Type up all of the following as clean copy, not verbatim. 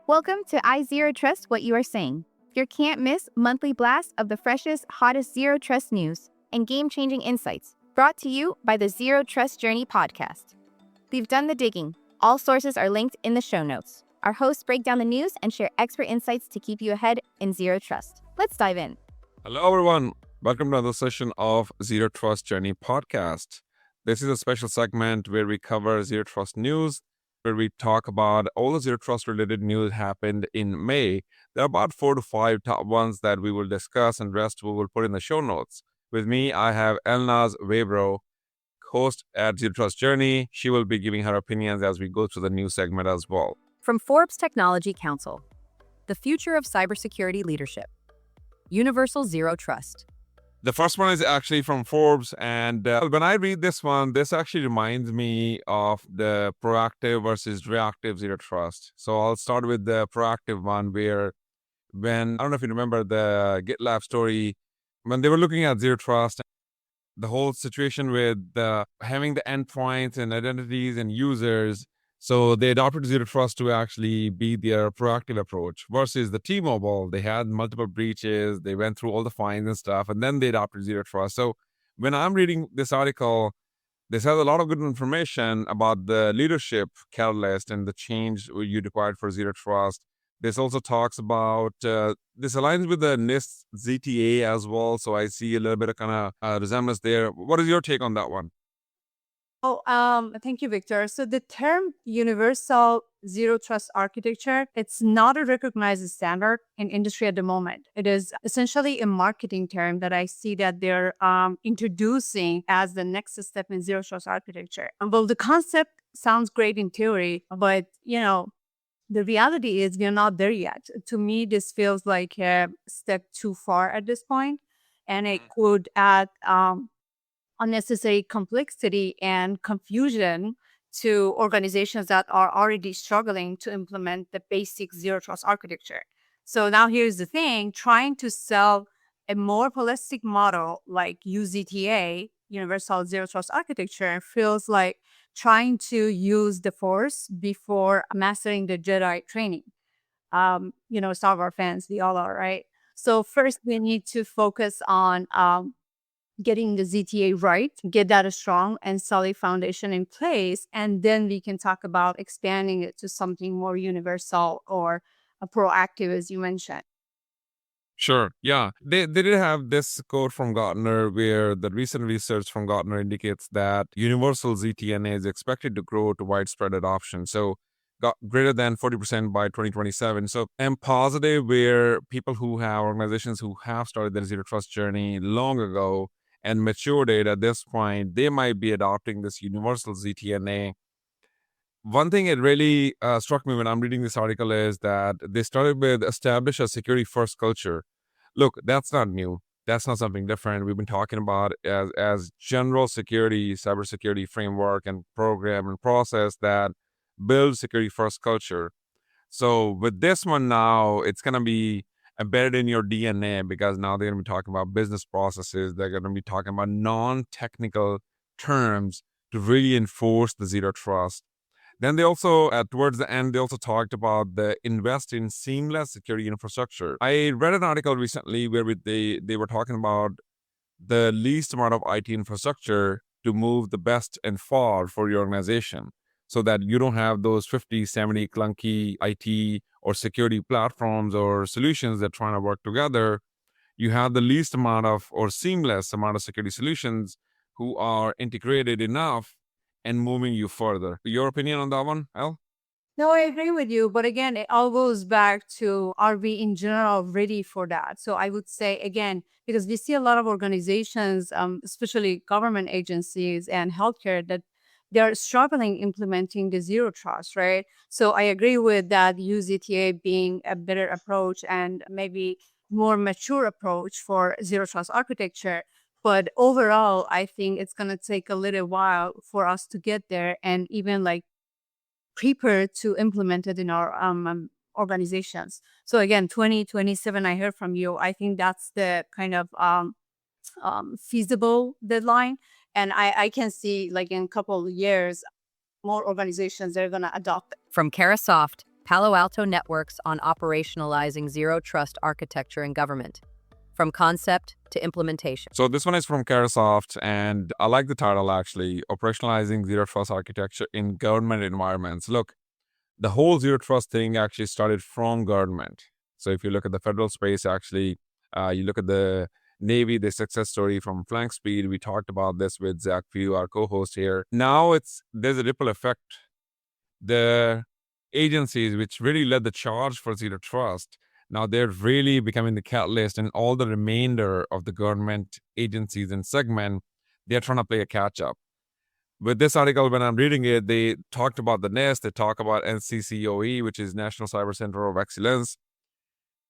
Welcome to I Zero Trust What You Are Saying, your can't miss monthly blast of the freshest, hottest Zero Trust news and game changing insights brought to you by the Zero Trust Journey podcast. We've done the digging. All sources are linked in the show notes. Our hosts break down the news and share expert insights to keep you ahead in Zero Trust. Let's dive in. Hello, everyone. Welcome to another session of Zero Trust Journey podcast. This is a special segment where we cover Zero Trust news, where we talk about all the Zero Trust related news happened in May. There are about 4 to 5 top ones that we will discuss, and rest we will put in the show notes. With me, I have Elnaz Webro, host at Zero Trust Journey. She will be giving her opinions as we go through the news segment as well. From Forbes Technology Council, the future of cybersecurity leadership, Universal Zero Trust. The first one is actually from Forbes, and when I read this one, this actually reminds me of the proactive versus reactive Zero Trust. So I'll start with the proactive one where I don't know if you remember the GitLab story, when they were looking at Zero Trust, the whole situation with having the endpoints and identities and users. So they adopted Zero Trust to actually be their proactive approach versus the T-Mobile. They had multiple breaches. They went through all the fines and stuff, and then they adopted Zero Trust. So when I'm reading this article, this has a lot of good information about the leadership catalyst and the change you required for Zero Trust. This also talks about, this aligns with the NIST ZTA as well. So I see a little bit of kind of resemblance there. What is your take on that one? Thank you, Victor. So the term universal zero trust architecture, it's not a recognized standard in industry at the moment. It is essentially a marketing term that I see that they're introducing as the next step in zero trust architecture. Well, the concept sounds great in theory, but the reality is we're not there yet. To me, this feels like a step too far at this point, and it could add unnecessary complexity and confusion to organizations that are already struggling to implement the basic zero trust architecture. So now here's the thing, trying to sell a more holistic model like UZTA, Universal Zero Trust Architecture, feels like trying to use the Force before mastering the Jedi training. Star Wars fans, we all are, right? So first we need to focus on getting the ZTA right, get that a strong and solid foundation in place, and then we can talk about expanding it to something more universal or proactive, as you mentioned. Sure. Yeah. They did have this quote from Gartner where the recent research from Gartner indicates that universal ZTNA is expected to grow to widespread adoption. So got greater than 40% by 2027. So I'm positive where people who have organizations who have started their zero trust journey long ago and matured it at this point, they might be adopting this universal ZTNA. One thing it really struck me when I'm reading this article is that they started with establish a security first culture. Look, that's not new. That's not something different. We've been talking about as general security, cybersecurity framework and program and process that build security first culture. So with this one now, it's going to be embedded in your DNA because now they're going to be talking about business processes. They're going to be talking about non-technical terms to really enforce the zero trust. Then they also, towards the end, they also talked about the invest in seamless security infrastructure. I read an article recently where they were talking about the least amount of IT infrastructure to move the best and far for your organization so that you don't have those 50, 70 clunky IT or security platforms or solutions that are trying to work together. You have the least amount of or seamless amount of security solutions who are integrated enough and moving you further. Your opinion on that one, Al? No, I agree with you. But again, it all goes back to, are we in general ready for that? So I would say, again, because we see a lot of organizations, especially government agencies and healthcare, that they're struggling implementing the zero trust, right? So I agree with that UZTA being a better approach and maybe more mature approach for zero trust architecture. But overall, I think it's going to take a little while for us to get there and even like prepare to implement it in our organizations. So again, 2027, I heard from you. I think that's the kind of feasible deadline. And I can see like in a couple of years, more organizations that are going to adopt it. From Carasoft, Palo Alto Networks on Operationalizing Zero Trust Architecture in Government, from Concept to Implementation. So this one is from Caresoft, and I like the title actually, Operationalizing Zero Trust Architecture in Government Environments. Look, the whole Zero Trust thing actually started from government. So if you look at the federal space, actually, you look at the Navy, the success story from Flank Speed. We talked about this with Zach Pugh, our co-host here. Now there's a ripple effect. The agencies which really led the charge for Zero Trust, now they're really becoming the catalyst, and all the remainder of the government agencies and segment, they're trying to play a catch up. With this article, when I'm reading it, they talked about the NIST, they talk about NCCOE, which is National Cyber Center of Excellence.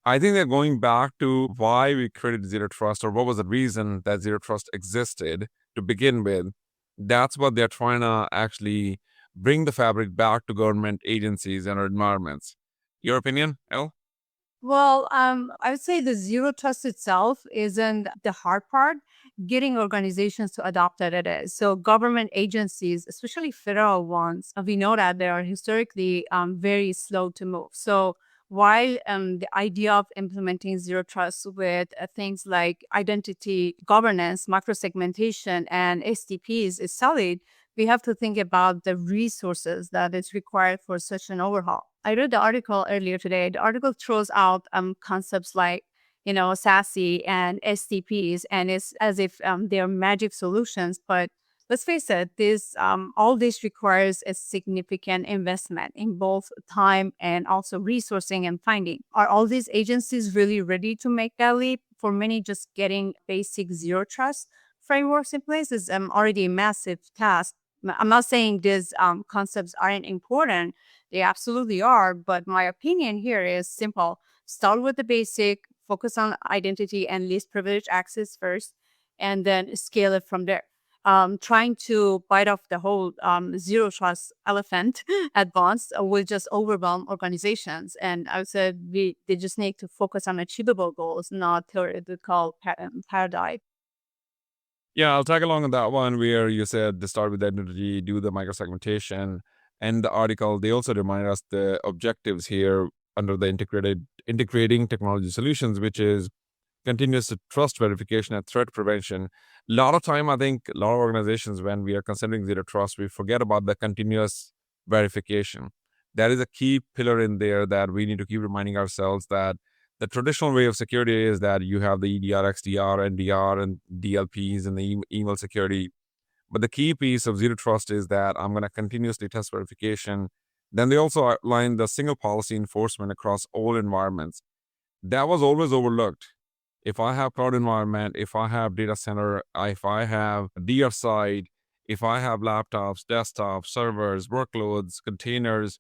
I think they're going back to why we created Zero Trust, or what was the reason that Zero Trust existed to begin with. That's what they're trying to actually bring the fabric back to government agencies and our environments. Your opinion, El? Well, I would say the zero trust itself isn't the hard part. Getting organizations to adopt it is. So government agencies, especially federal ones, we know that they are historically very slow to move. So while the idea of implementing zero trust with things like identity governance, microsegmentation, and STPs is solid, we have to think about the resources that is required for such an overhaul. I read the article earlier today. The article throws out concepts like, SASE and STPs, and it's as if they're magic solutions. But let's face it, all this requires a significant investment in both time and also resourcing and finding. Are all these agencies really ready to make that leap? For many, just getting basic zero trust frameworks in place is already a massive task. I'm not saying these concepts aren't important. They absolutely are. But my opinion here is simple. Start with the basic, focus on identity and least privileged access first, and then scale it from there. Trying to bite off the whole zero trust elephant at once will just overwhelm organizations. And I would say they just need to focus on achievable goals, not theoretical paradigm. Yeah, I'll tag along on that one where you said to start with identity, do the microsegmentation, and the article. They also remind us the objectives here under the integrating technology solutions, which is continuous trust verification and threat prevention. A lot of time, I think a lot of organizations, when we are considering zero trust, we forget about the continuous verification. That is a key pillar in there that we need to keep reminding ourselves that the traditional way of security is that you have the EDR, XDR, NDR, and DLPs and the email security. But the key piece of zero trust is that I'm going to continuously test verification. Then they also outline the single policy enforcement across all environments. That was always overlooked. If I have cloud environment, if I have data center, if I have DR side, if I have laptops, desktops, servers, workloads, containers,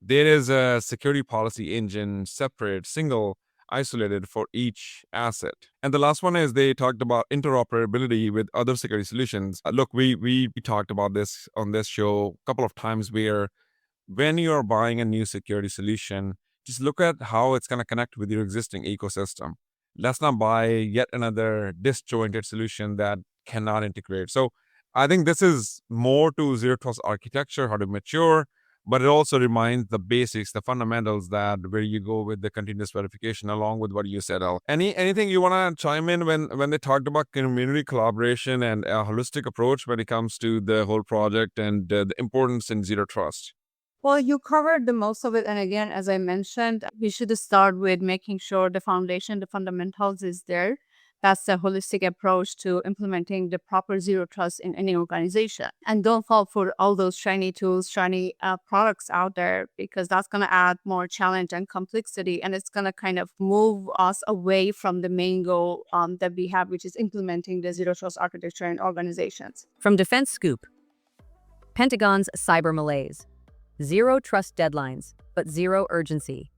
there is a security policy engine, separate, single, isolated for each asset. And the last one is they talked about interoperability with other security solutions. Look, we talked about this on this show a couple of times where when you're buying a new security solution, just look at how it's going to connect with your existing ecosystem. Let's not buy yet another disjointed solution that cannot integrate. So I think this is more to zero trust architecture, how to mature, but it also reminds the basics, the fundamentals that where you go with the continuous verification along with what you said, Al. Anything you want to chime in when they talked about community collaboration and a holistic approach when it comes to the whole project and the importance in zero trust? Well, you covered the most of it. And again, as I mentioned, we should start with making sure the foundation, the fundamentals is there. That's the holistic approach to implementing the proper zero trust in any organization. And don't fall for all those shiny tools, shiny products out there, because that's going to add more challenge and complexity. And it's going to kind of move us away from the main goal that we have, which is implementing the zero trust architecture in organizations. From Defense Scoop, Pentagon's cyber malaise. Zero trust deadlines, but zero urgency.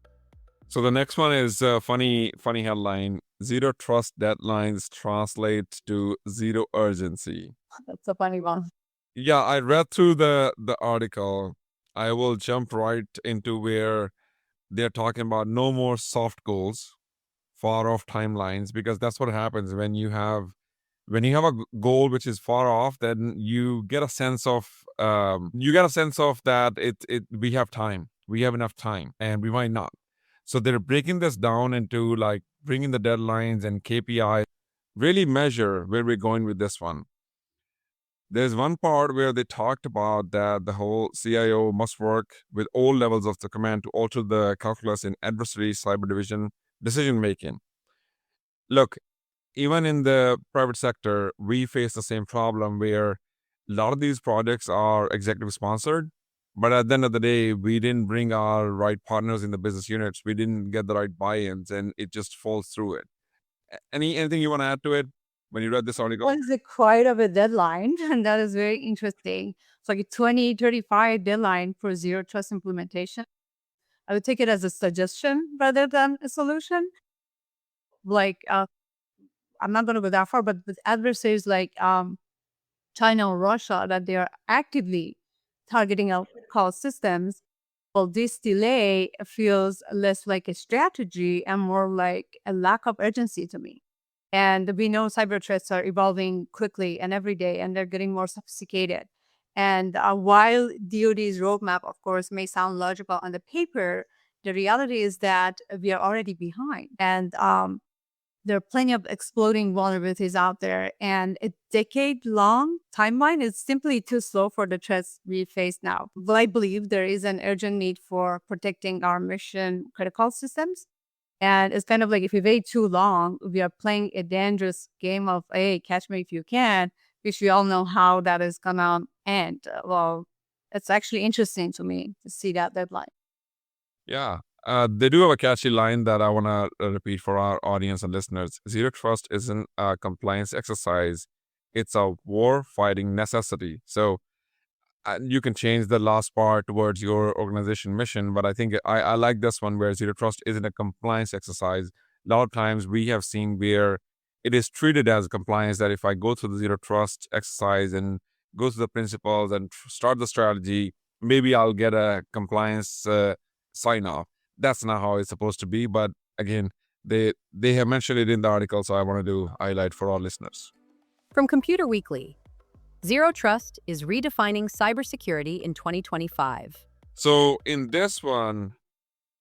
So the next one is a funny headline. Zero trust deadlines translate to zero urgency. That's a funny one. Yeah, I read through the article. I will jump right into where they're talking about no more soft goals, far off timelines, because that's what happens when you have a goal which is far off. Then you get a sense of that we have time. we have enough time, and we might not. So they're breaking this down into like bringing the deadlines and KPIs, really measure where we're going with this one. There's one part where they talked about that the whole CIO must work with all levels of the command to alter the calculus in adversary cyber division decision making. Look, even in the private sector, we face the same problem where a lot of these projects are executive sponsored, but at the end of the day, we didn't bring our right partners in the business units. We didn't get the right buy-ins, and it just falls through it. Anything you want to add to it when you read this article? What is the quite of a deadline? And that is very interesting. It's like a 2035 deadline for zero trust implementation. I would take it as a suggestion rather than a solution. Like, I'm not going to go that far, but with adversaries like China or Russia, that they are actively targeting our call systems, well, this delay feels less like a strategy and more like a lack of urgency to me. And we know cyber threats are evolving quickly and every day, and they're getting more sophisticated. And while DoD's roadmap, of course, may sound logical on the paper, the reality is that we are already behind. And there are plenty of exploding vulnerabilities out there, and a decade-long timeline is simply too slow for the threats we face now. But I believe there is an urgent need for protecting our mission critical systems. And it's kind of like if we wait too long, we are playing a dangerous game of, hey, catch me if you can, which we all know how that is going to end. Well, it's actually interesting to me to see that deadline. Yeah. They do have a catchy line that I want to repeat for our audience and listeners. Zero trust isn't a compliance exercise, it's a war fighting necessity. So you can change the last part towards your organization mission, but I think I like this one where zero trust isn't a compliance exercise. A lot of times we have seen where it is treated as compliance, that if I go through the zero trust exercise and go through the principles and start the strategy, maybe I'll get a compliance sign off. That's not how it's supposed to be. But again, they have mentioned it in the article, so I wanted to highlight for our listeners. From Computer Weekly, Zero Trust is redefining cybersecurity in 2025. So in this one,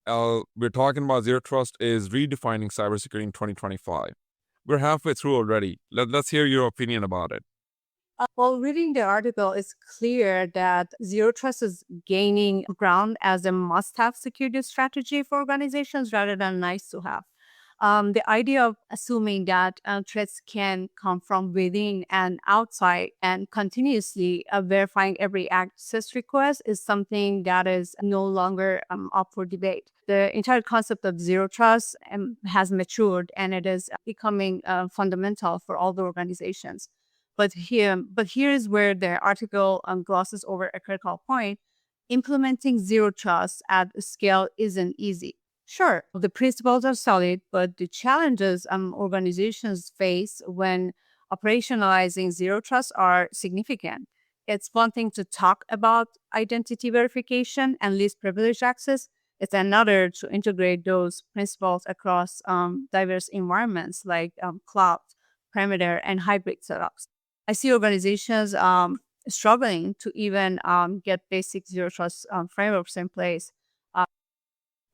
we're talking about zero trust is redefining cybersecurity in 2025. We're halfway through already. Let's hear your opinion about it. Well, reading the article, it's clear that zero trust is gaining ground as a must-have security strategy for organizations rather than nice to have. The idea of assuming that threats can come from within and outside and continuously verifying every access request is something that is no longer up for debate. The entire concept of zero trust has matured, and it is becoming fundamental for all the organizations. But here is where the article glosses over a critical point. Implementing zero trust at scale isn't easy. Sure, the principles are solid, but the challenges organizations face when operationalizing zero trust are significant. It's one thing to talk about identity verification and least privilege access. It's another to integrate those principles across diverse environments like cloud, perimeter, and hybrid setups. I see organizations struggling to even get basic zero trust frameworks in place,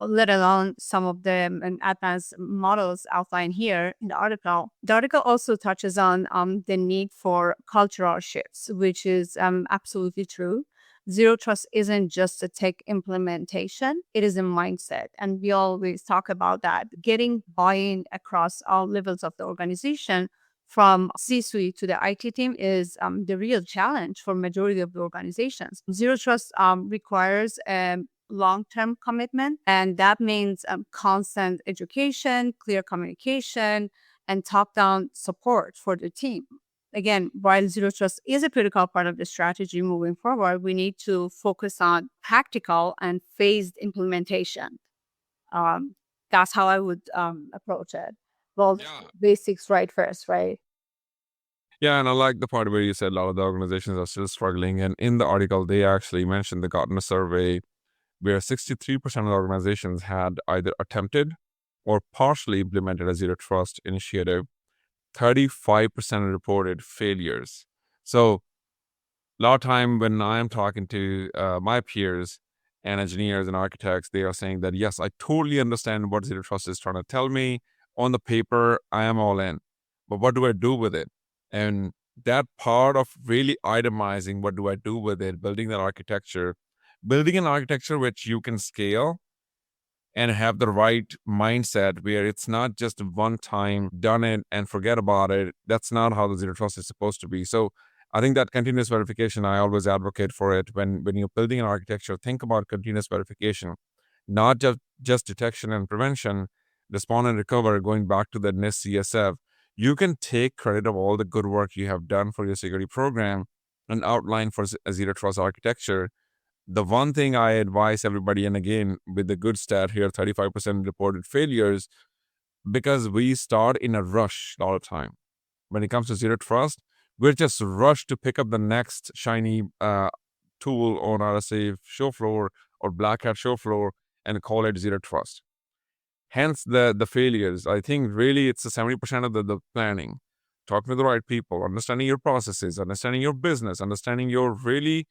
let alone some of the advanced models outlined here in the article. The article also touches on the need for cultural shifts, which is absolutely true. Zero trust isn't just a tech implementation, it is a mindset. And we always talk about that. Getting buy-in across all levels of the organization from C-suite to the IT team is the real challenge for majority of the organizations. Zero trust requires long-term commitment, and that means constant education, clear communication, and top-down support for the team. Again, while zero trust is a critical part of the strategy moving forward, we need to focus on practical and phased implementation. That's how I would approach it. Well, Yeah. basics right first, right? Yeah, and I like the part where you said a lot of the organizations are still struggling. And in the article, they actually mentioned the Gartner survey where 63% of the organizations had either attempted or partially implemented a zero trust initiative. 35% reported failures. So a lot of time when I'm talking to my peers, and engineers and architects, they are saying that, yes, I totally understand what zero trust is trying to tell me. On the paper, I am all in. But what do I do with it? And that part of really itemizing what do I do with it, building an architecture which you can scale and have the right mindset where it's not just one time done it and forget about it. That's not how the zero trust is supposed to be. So I think that continuous verification, I always advocate for it. When you're building an architecture, think about continuous verification, not just detection and prevention, respond and recover, going back to the NIST CSF. You can take credit of all the good work you have done for your security program and outline for a zero trust architecture. The one thing I advise everybody, and again, with the good stat here, 35% reported failures, because we start in a rush a lot of time. When it comes to zero trust, we're just rushed to pick up the next shiny tool on RSA show floor or Black Hat show floor and call it zero trust. Hence the failures. I think really it's a 70% of the planning. Talking to the right people, understanding your processes, understanding your business, understanding you have to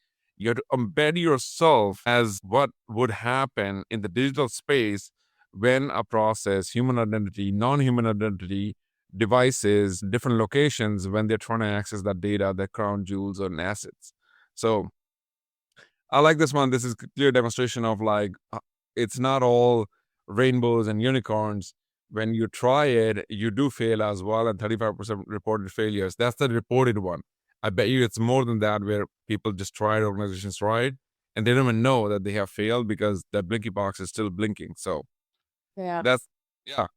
embed yourself as what would happen in the digital space when a process, human identity, non-human identity, devices, different locations, when they're trying to access that data, their crown jewels and assets. So I like this one. This is a clear demonstration of like, it's not all rainbows and unicorns. When you try it, you do fail as well, and 35% reported failures. That's the reported one. I bet you it's more than that, where people just tried, organizations tried, and they don't even know that they have failed because that blinky box is still blinking. So Yeah. that's, yeah.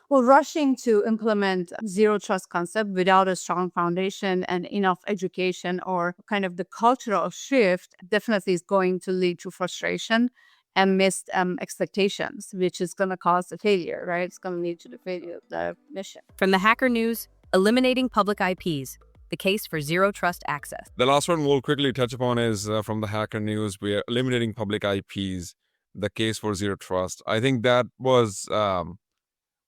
Well, rushing to implement zero trust concept without a strong foundation and enough education or kind of the cultural shift definitely is going to lead to frustration and missed expectations, which is going to cause a failure, right? It's going to lead to the failure of the mission. From the Hacker News, eliminating public IPs, the case for zero trust access. The last one we'll quickly touch upon is from the Hacker News. We are eliminating public IPs, the case for zero trust. I think that was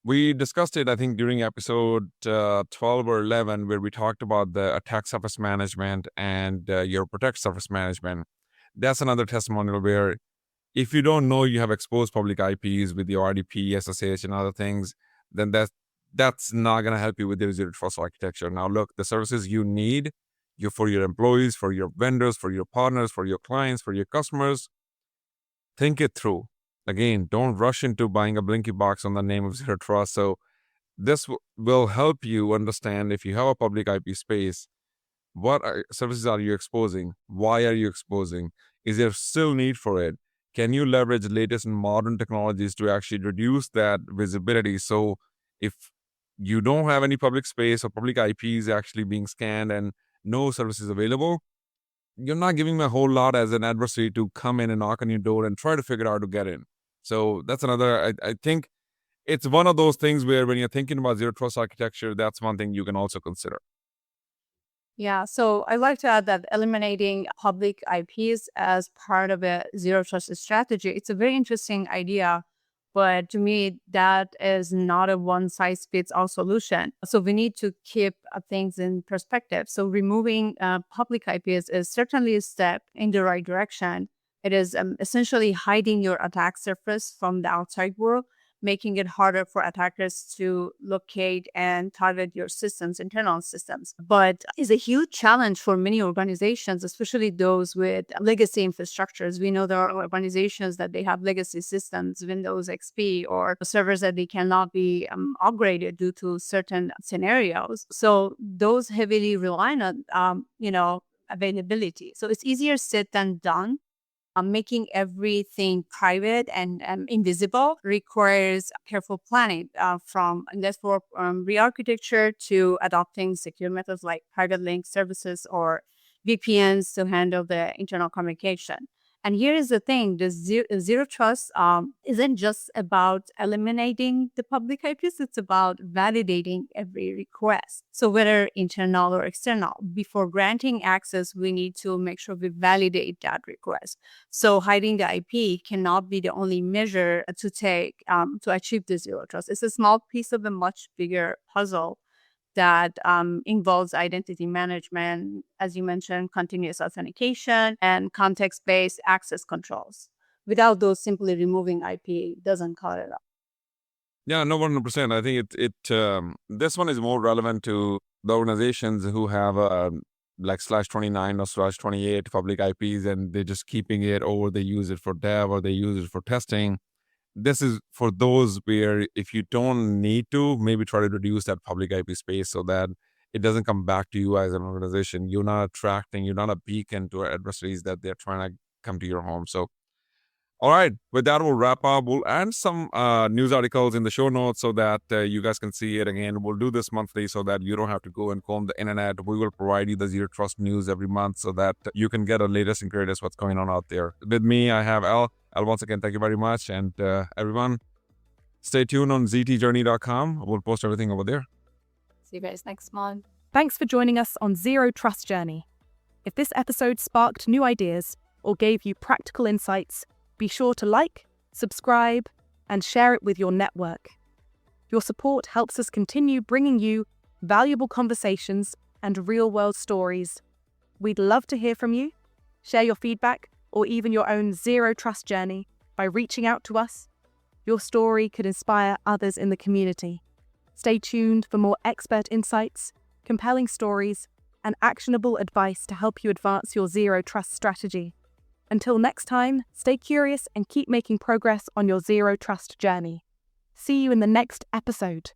we discussed it, I think, during episode 12 or 11, where we talked about the attack surface management and your protect surface management. That's another testimonial where if you don't know you have exposed public IPs with your RDP, SSH, and other things, then that's not going to help you with your zero trust architecture. Now, look, the services you need for your employees, for your vendors, for your partners, for your clients, for your customers, think it through. Again, don't rush into buying a blinky box on the name of zero trust. So this will help you understand, if you have a public IP space, what services are you exposing? Why are you exposing? Is there still need for it? Can you leverage latest and modern technologies to actually reduce that visibility? So if you don't have any public space or public IPs actually being scanned and no services available, you're not giving me a whole lot as an adversary to come in and knock on your door and try to figure out how to get in. So that's another, I think it's one of those things where when you're thinking about zero trust architecture, that's one thing you can also consider. Yeah, so I'd like to add that eliminating public IPs as part of a zero trust strategy, it's a very interesting idea. But to me, that is not a one size fits all solution. So we need to keep things in perspective. So removing public IPs is certainly a step in the right direction. It is essentially hiding your attack surface from the outside world, making it harder for attackers to locate and target your systems, internal systems. But it's a huge challenge for many organizations, especially those with legacy infrastructures. We know there are organizations that they have legacy systems, Windows XP, or servers that they cannot be upgraded due to certain scenarios. So those heavily rely on, availability. So it's easier said than done. Making everything private and invisible requires careful planning from network re-architecture to adopting secure methods like private link services or VPNs to handle the internal communication. And here is the thing, the zero trust isn't just about eliminating the public IPs, it's about validating every request. So whether internal or external, before granting access, we need to make sure we validate that request. So hiding the IP cannot be the only measure to take to achieve the zero trust. It's a small piece of a much bigger puzzle that involves identity management, as you mentioned, continuous authentication, and context-based access controls. without those simply removing IP doesn't cut it up. Yeah, no, 100%. I think this one is more relevant to the organizations who have like /29 or /28 public IPs, and they're just keeping it, or they use it for dev, or they use it for testing. This is for those where if you don't need to, maybe try to reduce that public IP space so that it doesn't come back to you as an organization. You're not a beacon to adversaries that they're trying to come to your home. So all right, with that, we'll wrap up. We'll add some news articles in the show notes so that you guys can see it again. We'll do this monthly so that you don't have to go and comb the internet. We will provide you the Zero Trust news every month so that you can get the latest and greatest what's going on out there. With me, I have Al. Al, once again, thank you very much. And everyone, stay tuned on ztjourney.com. We'll post everything over there. See you guys next month. Thanks for joining us on Zero Trust Journey. If this episode sparked new ideas or gave you practical insights, be sure to like, subscribe, and share it with your network. Your support helps us continue bringing you valuable conversations and real-world stories. We'd love to hear from you. Share your feedback or even your own Zero Trust journey by reaching out to us. Your story could inspire others in the community. Stay tuned for more expert insights, compelling stories, and actionable advice to help you advance your Zero Trust strategy. Until next time, stay curious and keep making progress on your Zero Trust journey. See you in the next episode.